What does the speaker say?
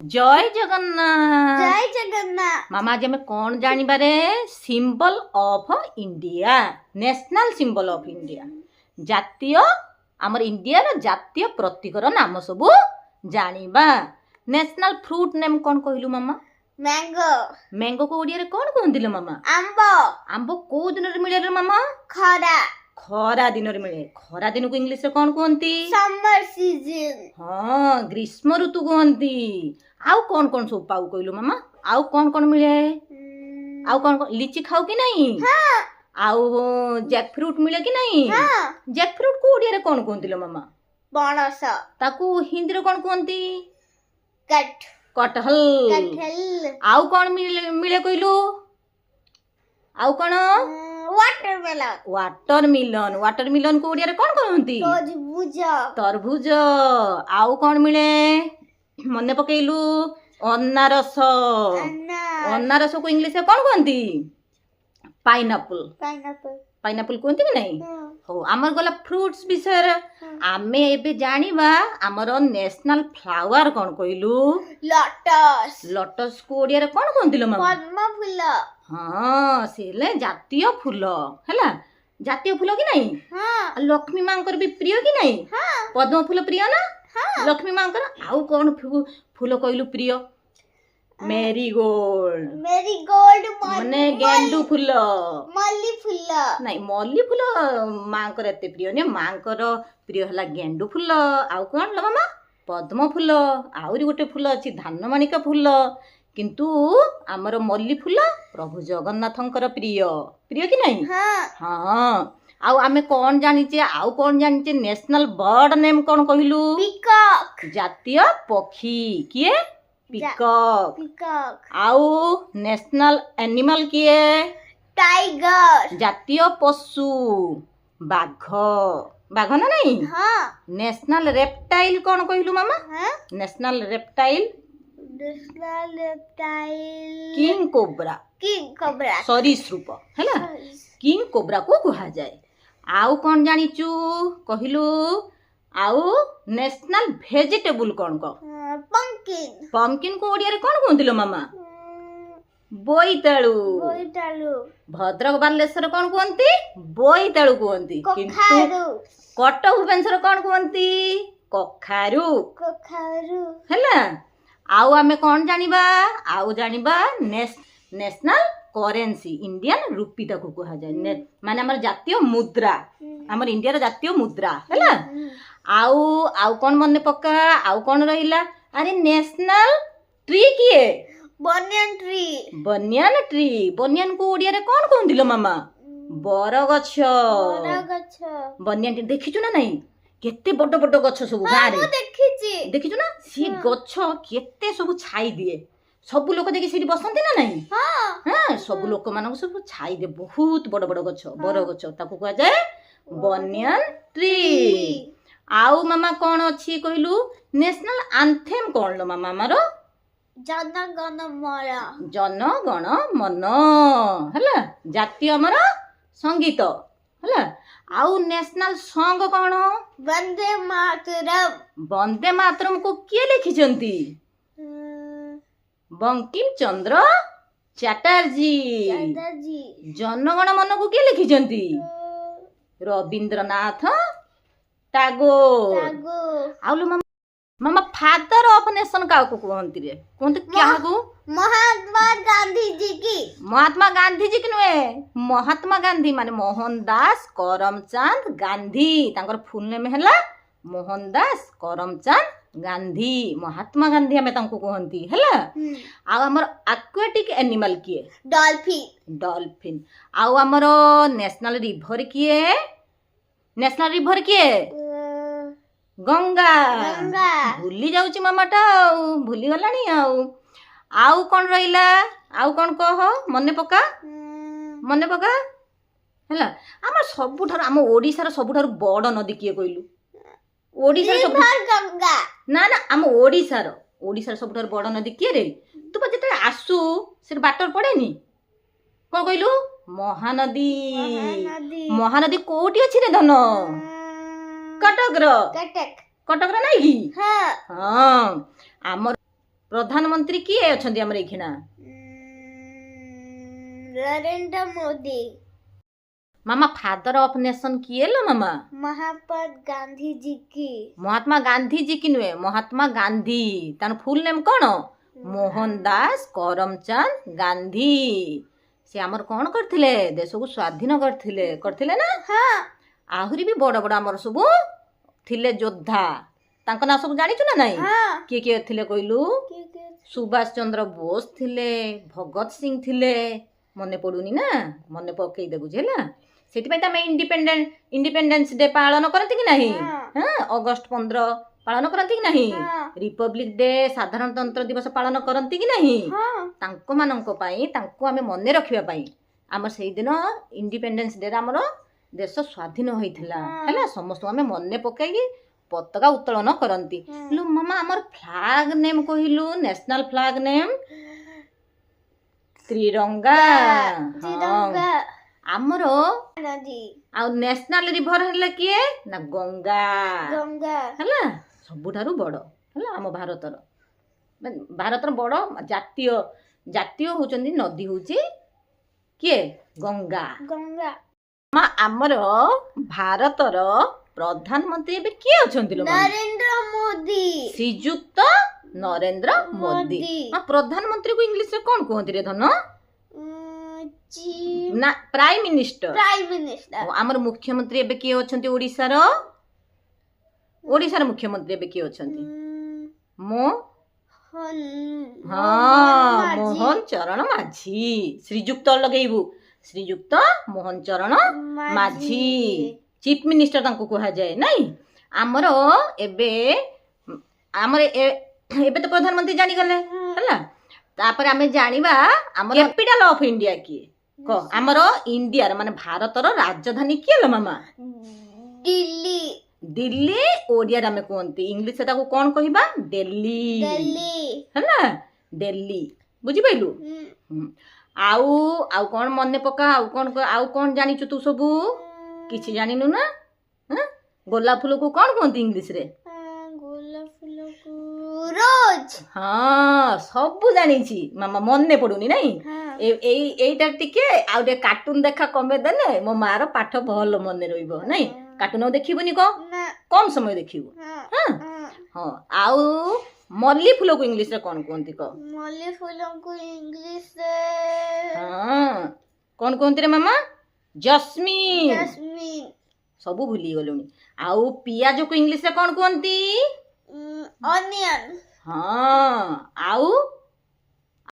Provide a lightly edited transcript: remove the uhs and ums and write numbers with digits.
जय जगन्नाथ। जय जगन्नाथ। मामा आज हमें कौन जानिबारे symbol of India, national symbol of India, जातीय आमर इंडिया रो जातीय प्रतीकर नाम सबू जानिबा। नेशनल फ्रूट नेम कौन कहलु मामा? मैंगो। मैंगो को ओडिया रे कौन कहंदिलो मामा? आंबो। आंबो को दिन रे मिले रे मामा? खरा। खरा दिन रे मिले। खरा दिन को इंग्लिश रे कौन कहंती? Summer season. हाँ, ग्रीष्म ऋतु कहंती। आउ कौन सब पाऊ कहलु मामा? आउ कौन मिले? आउ कौन लीची खाऊ कि नहीं? हाँ। आउ जैक फ्रूट मिले कि नहीं? हाँ। जैक फ्रूट को ओडिया रे कौन कहंतिलो मामा? पणस। ताकू हिंदी रे कौन कहंती? कट। कटहल। कटहल। आउ कौन मिले कहलु? आउ कौन? वाटरमेलन। वाटरमेलन। वाटरमेलन को ओडिया रे कौन कहंती? तरबूज। तरबूज। आउ कौन मिले? मने पकेलु अनारस। अनारस को इंग्लिश रे कौन कहंती? पाइनएप्पल। पाइनएप्पल कहंती कि नहीं? हो हमर गला फ्रूट्स विषय रे आमे एबे जानिबा हमर नेशनल फ्लावर कौन कहलु? लोटस। लोटस को ओडिया रे कौन कहंतिलो मामा? पद्म फूल। हाँ, सेले जातीय फूल हैला। जातीय फूल कि नहीं? हाँ। लक्ष्मी मांकर भी प्रिय कि नहीं? हाँ। पद्म फूल प्रिय ना? हाँ। लक्ष्मी मांकर आउ कौन फूल कहलु प्रिय? मेरीगोल्ड। मेरीगोल्ड। माने गेंडू फूल। मल्ली फूल। नहीं, मल्ली फूल मांकर एते प्रिय ने। मांकर प्रिय हला गेंडू फूल। आउ कौन लो मामा? पद्म फूल। आउरी गोटे फूल अछि धानमाणिका फूल। किंतु आमर मल्ली फूल प्रभु जगन्नाथंकर प्रिय। प्रिय कि नहीं? हाँ। हाँ। आउ आमे कौन जानिचे? आउ कौन जानिचे? नेशनल बर्ड नेम कौन कहलु? पिकॉक। जातीय पक्षी किए? पिकॉक। पिकॉक। आउ नेशनल एनिमल किए? टाइगर। जातीय पशु बाघ। बाघ ना नहीं? हाँ। नेशनल रेप्टाइल कौन कहलु मामा? हाँ? National reptile national reptile. King cobra. King cobra. सरीसृप हैला। किंग कोब्रा को कहा जाए। आउ कौन जानिचु कहलु? आउ नेशनल वेजिटेबल कौन को? पंकिन। पंकिन को ओडिया रे कौन कहंतिलो मामा? बोईताळू। बोईताळू। भद्रक बालेश्वर कौन कहंती? बोईताळू कहंती। कखारू। कटक भुवनेश्वर कौन कहंती? कखारू। कखारू हैला। आउ आमे कौन जानिबा? आउ जानिबा नेशनल करेंसी इंडियन रुपी ताकू कहा जाए। माने हमर जातीय मुद्रा, हमर इंडिया रो जातीय मुद्रा हैला। आउ कौन मने पक्का? आउ कौन रहिला? अरे नेशनल ट्री किए? Banyan tree. Banyan tree. बनियन को ओडिया रे कौन कहंदिलो मामा? बरगछ। बरगछ। बनियन ट्री देखिछु ना नहीं? केते बड़ बड़ गछ सब गाँ रे देखिछु ना? सी गछ केते सब छाई दिए। सब लोक देखि सेठी बसंती ना नहीं? हाँ, सब लोक मानक सब छाई दे। बहुत बड़ बड़ गछ, बर गछ ताकू कहा जाए बनियन ट्री। आउ मामा कौन अछि कहलु? नेशनल एंथेम कौन लो मामा हमरो? जनगण मन। जनगण मन हैला। जातीय हमरो संगीत हैला। आउ नेशनल सॉन्ग कौन? वंदे मातरम। वंदे मातरम को किए लिखिचंती? बंकिम चंद्र चैटर्जी। जनगण मन को किए लिखिचंती? रविंद्रनाथ टैगोर। आउलो मामा फादर ऑफ नेशन का को कहंती रे? कहंती क्या को? महात्मा गांधी जी की। महात्मा गांधी जी की नुए। महात्मा गांधी माने मोहनदास करमचंद गांधी। तांकर फुल नेम हैला मोहनदास करमचंद गांधी। महात्मा गांधी हमें तांको कहंती हैला। आ हमर एक्वाटिक एनिमल किए? डॉल्फिन। डॉल्फिन। आ हमर नेशनल रिवर किए? नेशनल रिवर किए? गंगा। गंगा। भूली जाउची मामाटा भूली गलानी। आउ कौन रहिला? आउ कौन कह? मने पका। मने पका हैला। हमर सबुठार हम ओडिसा रो सबुठार बड़ नदी किए कहलु? ओडिसा रो गंगा। ना ना, हम ओडिसा रो सबुठार बड़ नदी किए रे? तू बा जेते आसु से बाटर पड़ेनी कौन कहलु? महानदी। महानदी कोठी अछि रे धन? कटक रो। कटक। कटक रो नहीं की? हां हां। हमर ପ୍ରଧାନମନ୍ତ୍ରୀ କିଏ ଅଛନ୍ତି ଆମର ଏଇଖିଣା? नरेंद्र मोदी। मामा फादर ऑफ नेशन किए लो मामा? महात्मा गांधी जी की। महात्मा गांधी जी की नुहे, महात्मा गांधी तार फुल नेम कौन? मोहनदास करमचंद गांधी। से आमर कौन करथिले? देश को स्वाधीन करथिले ना? हाँ। आहुरी भी बड़ बड़ आमर सब थिले योद्धा, तांको ना सब जानिचु ना नहीं? हाँ। किए थिले कहलु? सुभाष चंद्र बोस थिले, भगत सिंह थिले, मने पड़ुनी ना, मने पकई दे बुझेला। सेति तमे इंडिपेंडेंस डे पालन करती कि नहीं? हाँ, अगस्त 15 पालन करती कि नहीं? रिपब्लिक डे साधारणतंत्र दिवस पालन करती कि नहीं? तांको मानंको पाई तांको आमे मने रखिबा पाई आम सेहि दिन इंडिपेंडेंस डे आमर देश स्वाधीन होइथिला हैला। समस्त आमे मने पकई पताका उत्तोलन करती। लो मामा आमर फ्लैग नेम कहिलु, national flag name Tiranga. Tiranga. आमर नदी। आ नेशनल रिवर हैला किए ना? गंगा। गंगा। हैला सबुठारु बड़ हैला आम भारतर बड़ जातीय होचंदी नदी होची किए? गंगा। गंगा। मा आमर भारतर प्रधानमंत्री एबे किए अछंती लो? नरेंद्र मोदी। श्रीयुक्त नरेंद्र मोदी। हाँ, प्रधानमंत्री को इंग्लिश रे कौन कहती रे धन? ना प्राइम मिनिस्टर। Prime minister. आमर मुख्यमंत्री एबे किए अछंती? ओडिसार मुख्यमंत्री एबे किए अछंती? मोहन चरण माझी। श्रीयुक्त लगेबू, श्रीयुक्त मोहन चरण माझी चीफ मिनिस्टर तांको कहा जाए नहीं? आमर एबे तो प्रधानमंत्री जानी गले हैला। तापर आमे जानिबा आमर कैपिटल ऑफ इंडिया किए क? आमर इंडिया माने भारतर राजधानी किए लो मामा? दिल्ली। दिल्ली ओडिया रे कहती, इंग्लिश ताको कौन कहिबा? दिल्ली। दिल्ली हैला दिल्ली बुझी पाइलु? आउ कौन मने पका? आउ कौन जानिचु तू सबू? किछि जानिनु ना? गोलाप फूल को कौन कहती इंग्लिश रे? गोलाप फूल को रोज। हाँ सबू जानिछि मामा, मने पडुनी नहीं? एईटा टिके आउ डे कार्टून देखा कमे देले मो मार पाठ भल मने रहिबो नहीं? कार्टून देखिबुनी कम समय देखिबु। हाँ आउ मल्ली फूल को इंग्लिश रे कौन कहती क? मल्ली फूल को इंग्लिश रे कौन कहती रे मामा? जस्मीन। जस्मीन। सबू भूली गलुनी। आउ पियाज को इंग्लिश रे कौन कहती? ऑनियन। हाँ